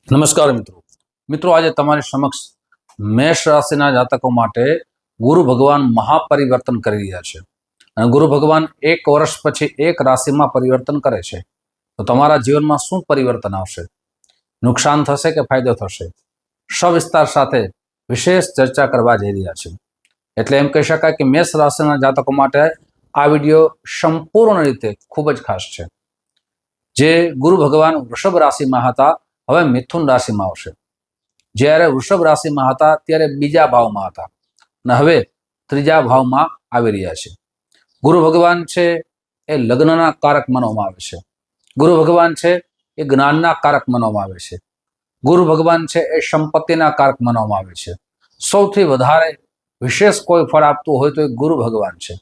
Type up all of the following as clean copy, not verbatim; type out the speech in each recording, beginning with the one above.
નમસ્કાર મિત્રો આજે તમારી સમક્ષ મેષ રાશિના જાતકો માટે ગુરુ ભગવાન મહાપરિવર્તન કરી રહ્યા છે અને ગુરુ ભગવાન એક વર્ષ પછી એક રાશિમાં પરિવર્તન કરે છે તો તમારા જીવનમાં શું પરિવર્તન આવશે, નુકસાન થશે કે ફાયદો થશે, સવિસ્તાર સાથે વિશેષ ચર્ચા કરવા જઈ રહ્યા છે। એટલે એમ કહી શકાય કે મેષ રાશિના જાતકો માટે આ વિડીયો સંપૂર્ણ રીતે ખૂબ જ ખાસ છે। જે ગુરુ ભગવાન વૃષભ રાશિમાં હતા હવે મિથુન રાશિમાં આવશે। જ્યારે વૃષભ રાશિમાં હતા ત્યારે બીજા ભાવમાં હતા અને હવે ત્રીજા ભાવમાં આવી રહ્યા છે। ગુરુ ભગવાન છે એ લગ્નના કારક માનવામાં આવે છે। ગુરુ ભગવાન છે એ જ્ઞાનના કારક માનવામાં આવે છે। ગુરુ ભગવાન છે એ સંપત્તિના કારક માનવામાં આવે છે। સૌથી વધારે વિશેષ કોઈ ફળ આપતું હોય તો એ ગુરુ ભગવાન છે।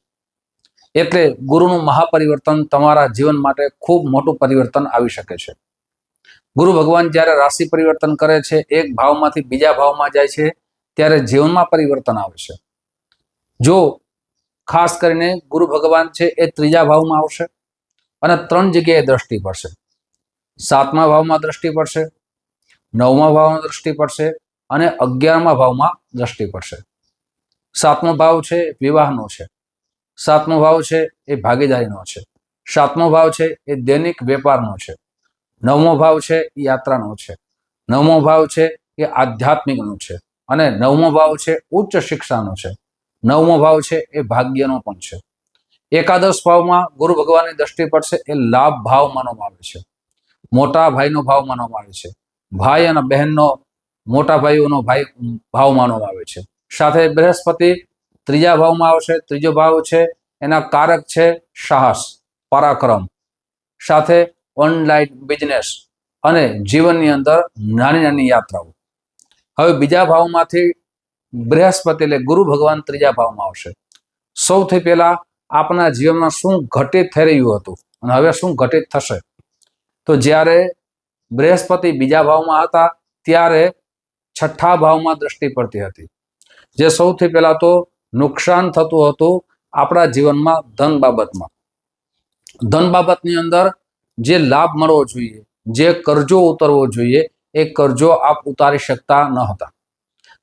એટલે ગુરુનું મહાપરિવર્તન તમારા જીવન માટે ખૂબ મોટું પરિવર્તન આવી શકે છે। ગુરુ ભગવાન જ્યારે રાશિ પરિવર્તન કરે છે, એક ભાવમાંથી બીજા ભાવમાં જાય છે ત્યારે જીવનમાં પરિવર્તન આવે છે। જો ખાસ કરીને ગુરુ ભગવાન છે એ ત્રીજા ભાવમાં આવશે અને 3 જગ્યાએ દ્રષ્ટિ પડશે। 7મા ભાવમાં દ્રષ્ટિ પડશે, 9મા ભાવમાં દ્રષ્ટિ પડશે અને 11મા ભાવમાં દ્રષ્ટિ પડશે। 7મો ભાવ છે વિવાહનો છે, 7મો ભાવ છે એ ભાગીદારીનો છે, 7મો ભાવ છે એ દૈનિક વેપારનો છે, 9મો ભાવ છે એ યાત્રાનો છે, 9મો ભાવ છે એ આધ્યાત્મિકનો છે અને 9મો ભાવ છે ઉચ્ચ શિક્ષાનો છે, 9મો ભાવ છે એ ભાગ્યનો પણ છે। એકાદશ ભાવમાં ગુરુ ભગવાનની દ્રષ્ટિ પડશે એ લાભ ભાવ માનવામાં આવે છે, મોટા ભાઈનો ભાવ માનવામાં આવે છે, ભાઈ અને બહેનનો, મોટા ભાઈઓનો ભાવ માનવામાં આવે છે। સાથે બૃહસ્પતિ ત્રીજા ભાવમાં આવશે। ત્રીજો ભાવ છે એના કારક છે સાહસ, પરાક્રમ, સાથે ઓનલાઈન બિઝનેસ અને જીવનની અંદર નાની નાની યાત્રાઓ। હવે બીજા ભાવમાંથી બૃહસ્પતિ એટલે ગુરુ ભગવાન ત્રીજા ભાવમાં આવશે। સૌથી પહેલા આપણા જીવનમાં શું ઘટિત થઈ રહ્યું હતું અને હવે શું ઘટિત થશે, તો જ્યારે બૃહસ્પતિ બીજા ભાવમાં હતા ત્યારે 6થા ભાવમાં દ્રષ્ટિ પડતી હતી। જે સૌથી પહેલા તો નુકસાન થતું હતું આપણા જીવનમાં ધન બાબતની અંદર જે લાભ મળવો જોઈએ, જે કરજો ઉતરવો જોઈએ એ કરજો આપ ઉતારી શકતા ન હતા।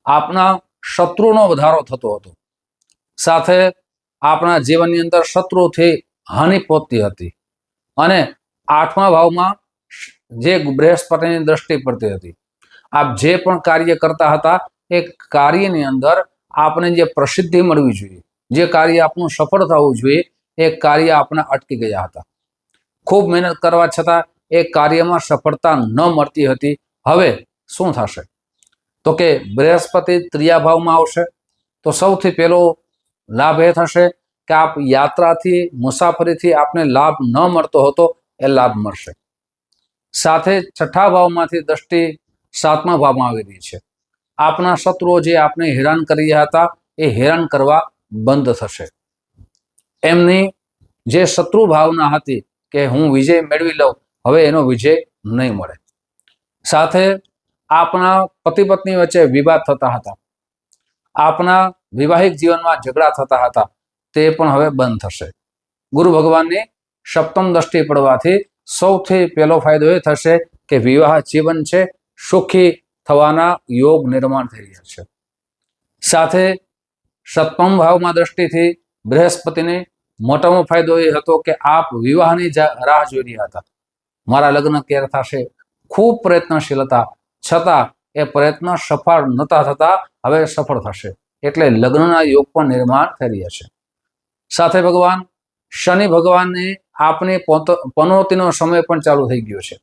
આપના શત્રુનો વધારો થતો હતો, સાથે આપણા જીવનની અંદર શત્રુથી હાનિ પહોંચતી હતી અને 8મા ભાવમાં જે બૃહસ્પતિની દ્રષ્ટિ પડતી હતી। આપ જે પણ કાર્ય કરતા હતા એ કાર્યની અંદર આપને જે પ્રસિદ્ધિ મળવી જોઈએ, જે કાર્ય આપનું સફળ થવું જોઈએ એ કાર્ય આપને અટકી ગયા હતા। ખૂબ મહેનત કરવા છતાં એ કાર્યમાં સફળતા ન મળતી હતી। હવે શું થશે, તો કે બૃહસ્પતિ ત્રીજા ભાવમાં આવશે તો સૌથી પહેલો લાભ એ થશે કે આપ યાત્રાથી, મુસાફરીથી આપને લાભ ન મળતો હતો એ લાભ મળશે। સાથે 6થા ભાવમાંથી દ્રષ્ટિ 7મા ભાવમાં આવી રહી છે। આપના શત્રુઓ જે આપને હેરાન કરી રહ્યા હતા એ હેરાન કરવા બંધ થશે। એમની જે શત્રુ ભાવના હતી કે હું વિજય મેળવી લઉં, હવે એનો વિજય નહીં મળે। સાથે આપના પતિ પત્ની વચ્ચે વિવાદ થતા હતા, આપના વિવાહિક જીવનમાં ઝઘડા થતા હતા, તે પણ હવે બંધ થશે। ગુરુ ભગવાનની 7મ દ્રષ્ટિ પડવાથી સૌથી પહેલો ફાયદો એ થશે કે વિવાહ જીવન છે સુખી થવાના યોગ નિર્માણ થઈ રહ્યા છે। સાથે 7મ ભાવમાં દ્રષ્ટિથી બૃહસ્પતિને મોટામો ફાયદો એ હતો કે આપ વિવાહની રાહ જોઈ રહ્યા હતા, મારા લગ્ન ક્યારે થશે, ખૂબ પ્રયત્નશીલ હતા છતાં એ પ્રયત્ન સફળ નહોતા થતા, હવે સફળ થશે। એટલે લગ્નના યોગ પણ નિર્માણ થઈ રહ્યા છે। સાથે ભગવાન શનિ ભગવાનની આપની પનોતીનો સમય પણ ચાલુ થઈ ગયો છે।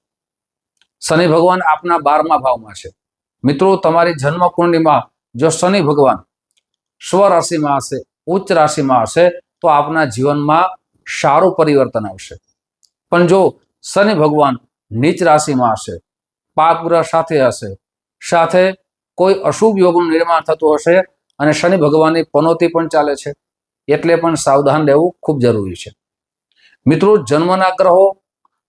શનિ ભગવાન આપના 12મા ભાવમાં છે। મિત્રો, તમારી જન્મ કુંડળીમાં જો શનિ ભગવાન સ્વરાશિમાં હશે, ઉચ્ચ રાશિમાં હશે તો આપના જીવનમાં સારું પરિવર્તન આવશે। પણ જો શનિ ભગવાન નીચ રાશિમાં હશે, પાપ ગ્રહ સાથે હશે, સાથે કોઈ અશુભ યોગનું નિર્માણ થતું હશે અને શનિ ભગવાનની પનોતી પણ ચાલે છે, એટલે પણ સાવધાન રહેવું ખૂબ જરૂરી છે। મિત્રો, જન્મના ગ્રહો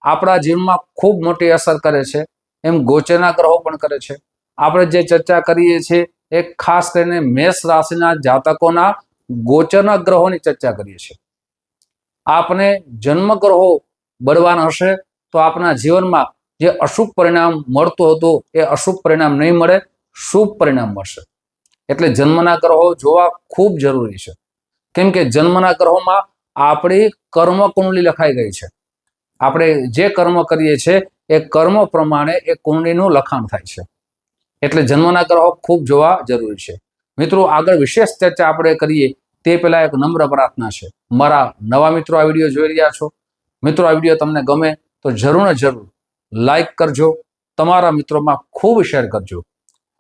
આપણા જીવનમાં ખૂબ મોટી અસર કરે છે, એમ ગોચરના ગ્રહો પણ કરે છે। આપણે જે ચર્ચા કરીએ છીએ એ ખાસ કરીને મેષ રાશિના જાતકોના ગોચરના ગ્રહોની ચર્ચા કરીએ છીએ। આપને જન્મ ગ્રહો બળવાન હશે તો આપના જીવનમાં જે અશુભ પરિણામ મળતું હતું એ અશુભ પરિણામ નહીં મળે, શુભ પરિણામ મળશે. એટલે જન્મના ગ્રહો જોવા ખૂબ જરૂરી છે. કેમ કે જન્મના ગ્રહોમાં આપણી કર્મ કુંડલી લખાઈ ગઈ છે. આપણે જે કર્મ કરીએ છીએ એ કર્મ પ્રમાણે એ કુંડલીનું લખાણ થાય છે. એટલે જન્મના ગ્રહો ખૂબ જોવા જરૂરી છે. મિત્રો, આગળ વિશેષ ચર્ચા આપણે કરીએ તે પહેલા એક નમ્ર પ્રાર્થના છે. મારા નવા મિત્રો આ વિડીયો જોઈ રહ્યા છો, મિત્રો આ વિડીયો તમને ગમે તો જરૂર ને જરૂર લાઈક કરજો, તમારા મિત્રોમાં ખૂબ શેર કરજો.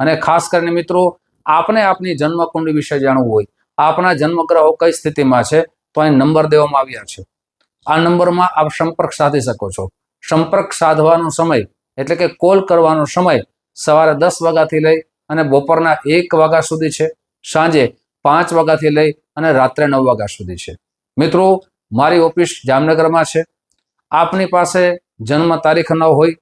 અને ખાસ કરીને મિત્રો, આપને આપની જન્મકુંડલી વિશે જાણવું હોય, આપના જન્મગ્રહો કઈ સ્થિતિમાં છે, તો અહીં નંબર દેવામાં આવ્યા છે. આ નંબરમાં આપ સંપર્ક સાધી શકો છો. સંપર્ક સાધવાનો સમય એટલે કે કોલ કરવાનો સમય સવારે 10 વાગ્યાથી લઈ અને બપોરના 1 વાગ્યા સુધી છે, સાંજે 5 વાગ્યાથી લઈ અને રાત્રે 9 વાગ્યા સુધી છે. મિત્રો, મારી ઓફિસ જામનગરમાં છે. આપની પાસે જન્મ તારીખ ન હોય,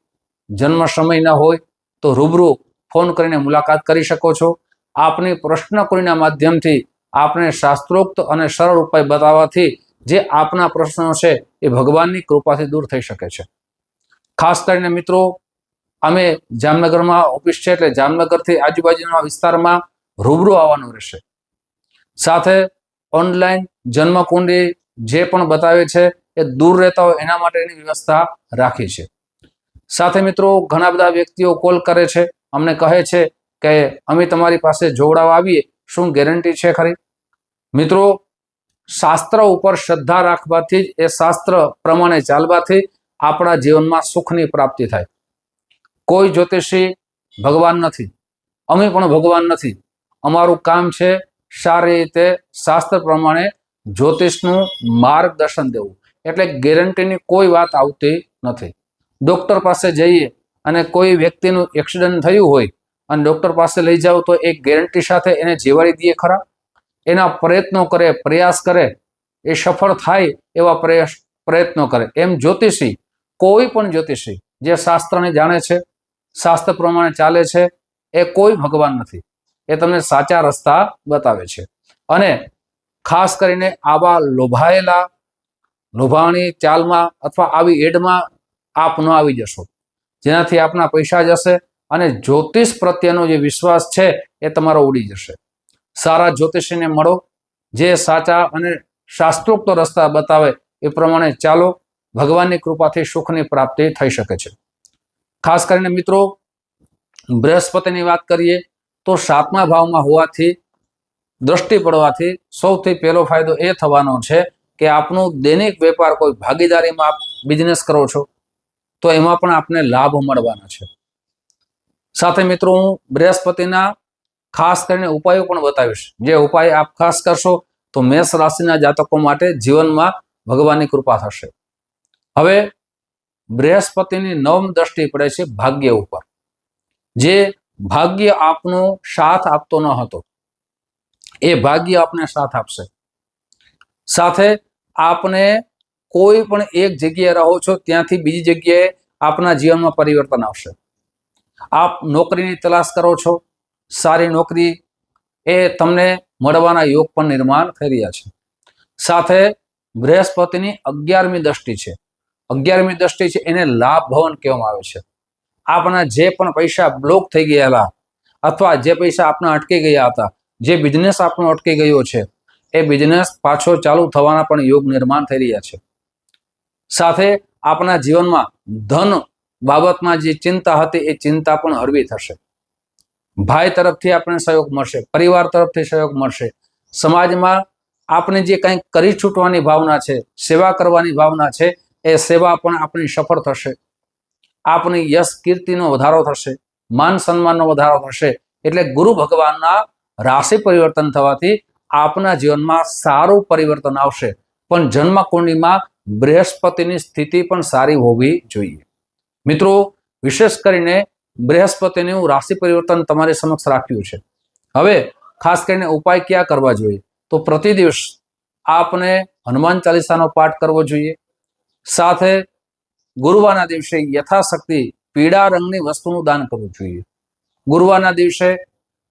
જન્મ સમય ન હોય તો રૂબરૂ ફોન કરીને મુલાકાત કરી શકો છો. આપની પ્રશ્ન કોઈના માધ્યમથી આપને શાસ્ત્રોક્ત અને સરળ ઉપાય બતાવવાથી જે આપના પ્રશ્નો છે એ ભગવાનની કૃપાથી દૂર થઈ શકે છે. ખાસ કરીને મિત્રો, અમે જામનગરમાં ઓફિસ છે એટલે જામનગરથી આજુબાજુના વિસ્તારમાં રૂબરૂ આવવાનું રહેશે. સાથે ઓનલાઈન જન્મકુંડલી જે પણ બતાવે છે એ દૂર રહેતા હોય એના માટેની વ્યવસ્થા રાખી છે. સાથે મિત્રો, ઘણા બધા વ્યક્તિઓ કોલ કરે છે, અમને કહે છે કે અમે તમારી પાસે જોડાવા આવીએ, શું ગેરંટી છે ખરી? મિત્રો, શાસ્ત્ર ઉપર શ્રદ્ધા રાખવાથી જ, એ શાસ્ત્ર પ્રમાણે ચાલવાથી આપણા જીવનમાં સુખની પ્રાપ્તિ થાય. કોઈ જ્યોતિષી ભગવાન નથી, અમે પણ ભગવાન નથી. અમારું કામ છે સારી રીતે શાસ્ત્ર પ્રમાણે જ્યોતિષનું માર્ગદર્શન દેવું. એટલે ગેરંટીની કોઈ વાત આવતી નથી. ડોક્ટર પાસે જઈએ અને કોઈ વ્યક્તિનું એક્સિડન્ટ થયું હોય અને ડોક્ટર પાસે લઈ જાઓ તો એક ગેરંટી સાથે એને જીવાડી દઈએ ખરા? એના પ્રયત્નો કરે, પ્રયાસ કરે, એ સફળ થાય એવા પ્રયત્નો કરે. એમ જ્યોતિષી, કોઈ પણ જ્યોતિષી જે શાસ્ત્રને જાણે છે, શાસ્ત્ર પ્રમાણે ચાલે છે, એ કોઈ ભગવાન નથી. એ તમને સાચા રસ્તા બતાવે છે. અને ખાસ કરીને આવા લોભાણી ચાલમાં અથવા આવી એડમાં આપ ન આવી જશો, જેનાથી આપના પૈસા જશે અને જ્યોતિષ પ્રત્યેનો જે વિશ્વાસ છે એ તમારો ઉડી જશે. સારા જ્યોતિષીને મળો, જે સાચા અને શાસ્ત્રોક્ત રસ્તા બતાવે એ પ્રમાણે ચાલો. ભગવાનની કૃપાથી સુખની પ્રાપ્તિ થઈ શકે છે. ખાસ કરીને મિત્રો, બૃહસ્પતિની વાત કરીએ તો 7મા ભાવમાં હોવાથી, દ્રષ્ટિ પડવાથી સૌથી પહેલો ફાયદો એ થવાનો છે કે આપનું દૈનિક વેપાર, કોઈ ભાગીદારીમાં આપ બિઝનેસ કરો છો તો એમાં પણ આપને લાભ મળવાના છે. સાથે મિત્રો, હું બૃહસ્પતિના ખાસ કરીને ઉપાયો પણ બતાવીશ. જે ઉપાય આપ ખાસ કરશો તો મેષ રાશિના જાતકો માટે જીવનમાં ભગવાનની કૃપા થશે. હવે બૃહસ્પતિની 9મ દ્રષ્ટિ પડે છે ભાગ્ય ઉપર. જે ભાગ્ય આપનો સાથ આપતો ન હતો, એ ભાગ્ય આપને સાથ આપશે. સાથે આપને કોઈ પણ એક જગ્યાએ રહો છો ત્યાંથી બીજી જગ્યાએ આપના જીવનમાં પરિવર્તન આવશે. આપ નોકરીની તલાશ કરો છો, સારી નોકરી એ તમને મળવાના યોગ પણ નિર્માણ થઈ રહ્યા છે. સાથે બૃહસ્પતિની 11મી દ્રષ્ટિ છે. 11મી દ્રષ્ટિ છે એને લાભ ભવન કહેવામાં આવે છે. આપના જે પણ પૈસા બ્લોક થઈ ગયેલા અથવા જે પૈસા આપના અટકી ગયા હતા, જે બિઝનેસ આપણો અટકી ગયો છે, એ બિઝનેસ પાછો ચાલુ થવાના પણ યોગ નિર્માણ થઈ રહ્યા છે. સાથે આપના જીવનમાં ધન બાબતમાં જે ચિંતા હતી એ ચિંતા પણ હળવી થશે. ભાઈ તરફથી આપણને સહયોગ મળશે, પરિવાર તરફથી સહયોગ મળશે. સમાજમાં આપણે જે કંઈક કરી છૂટવાની ભાવના છે, સેવા કરવાની ભાવના છે, એ સેવા પણ આપણી સફળ થશે. આપની યશ કીર્તિનો વધારો થશે, માન સન્માનનો વધારો થશે. એટલે ગુરુ ભગવાનના રાશિ પરિવર્તન થવાથી આપના જીવનમાં સારું પરિવર્તન આવશે. પણ જન્મ કુંડળીમાં બૃહસ્પતિની સ્થિતિ પણ સારી હોવી જોઈએ. મિત્રો, વિશેષ કરીને બૃહસ્પતિનું રાશિ પરિવર્તન તમારી સમક્ષ રાખ્યું છે. હવે ખાસ કરીને ઉપાય ક્યાં કરવા જોઈએ? તો પ્રતિ દિવસ આપને હનુમાન ચાલીસાનો પાઠ કરવો જોઈએ. સાથે ગુરુવારના દિવસે યથાશક્તિ પીળા રંગની વસ્તુનું દાન કરવું જોઈએ. ગુરુવારના દિવસે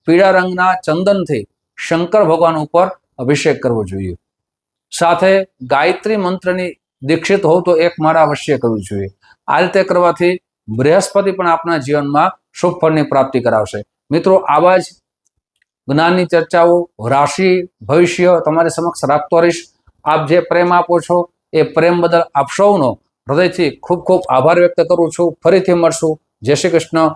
પીળા રંગના ચંદનથી શંકર ભગવાન ઉપર અભિષેક કરવો જોઈએ. સાથે ગાયત્રી મંત્રની દીક્ષિત હોવ તો 1 માળા અવશ્ય કરવી જોઈએ. આ રીતે કરવાથી બૃહસ્પતિ પણ આપના જીવનમાં શુભ ફળની પ્રાપ્તિ કરાવશે। મિત્રો, આવા જ જ્ઞાનની ચર્ચાઓ, રાશિ, ભવિષ્ય તમારી સમક્ષ રાખતો રહીશ। આપ જે પ્રેમ આપો છો એ પ્રેમ બદલ આપ સૌનો હૃદયથી ખૂબ ખૂબ આભાર વ્યક્ત કરું છું। ફરીથી મળશું। જય શ્રી કૃષ્ણ।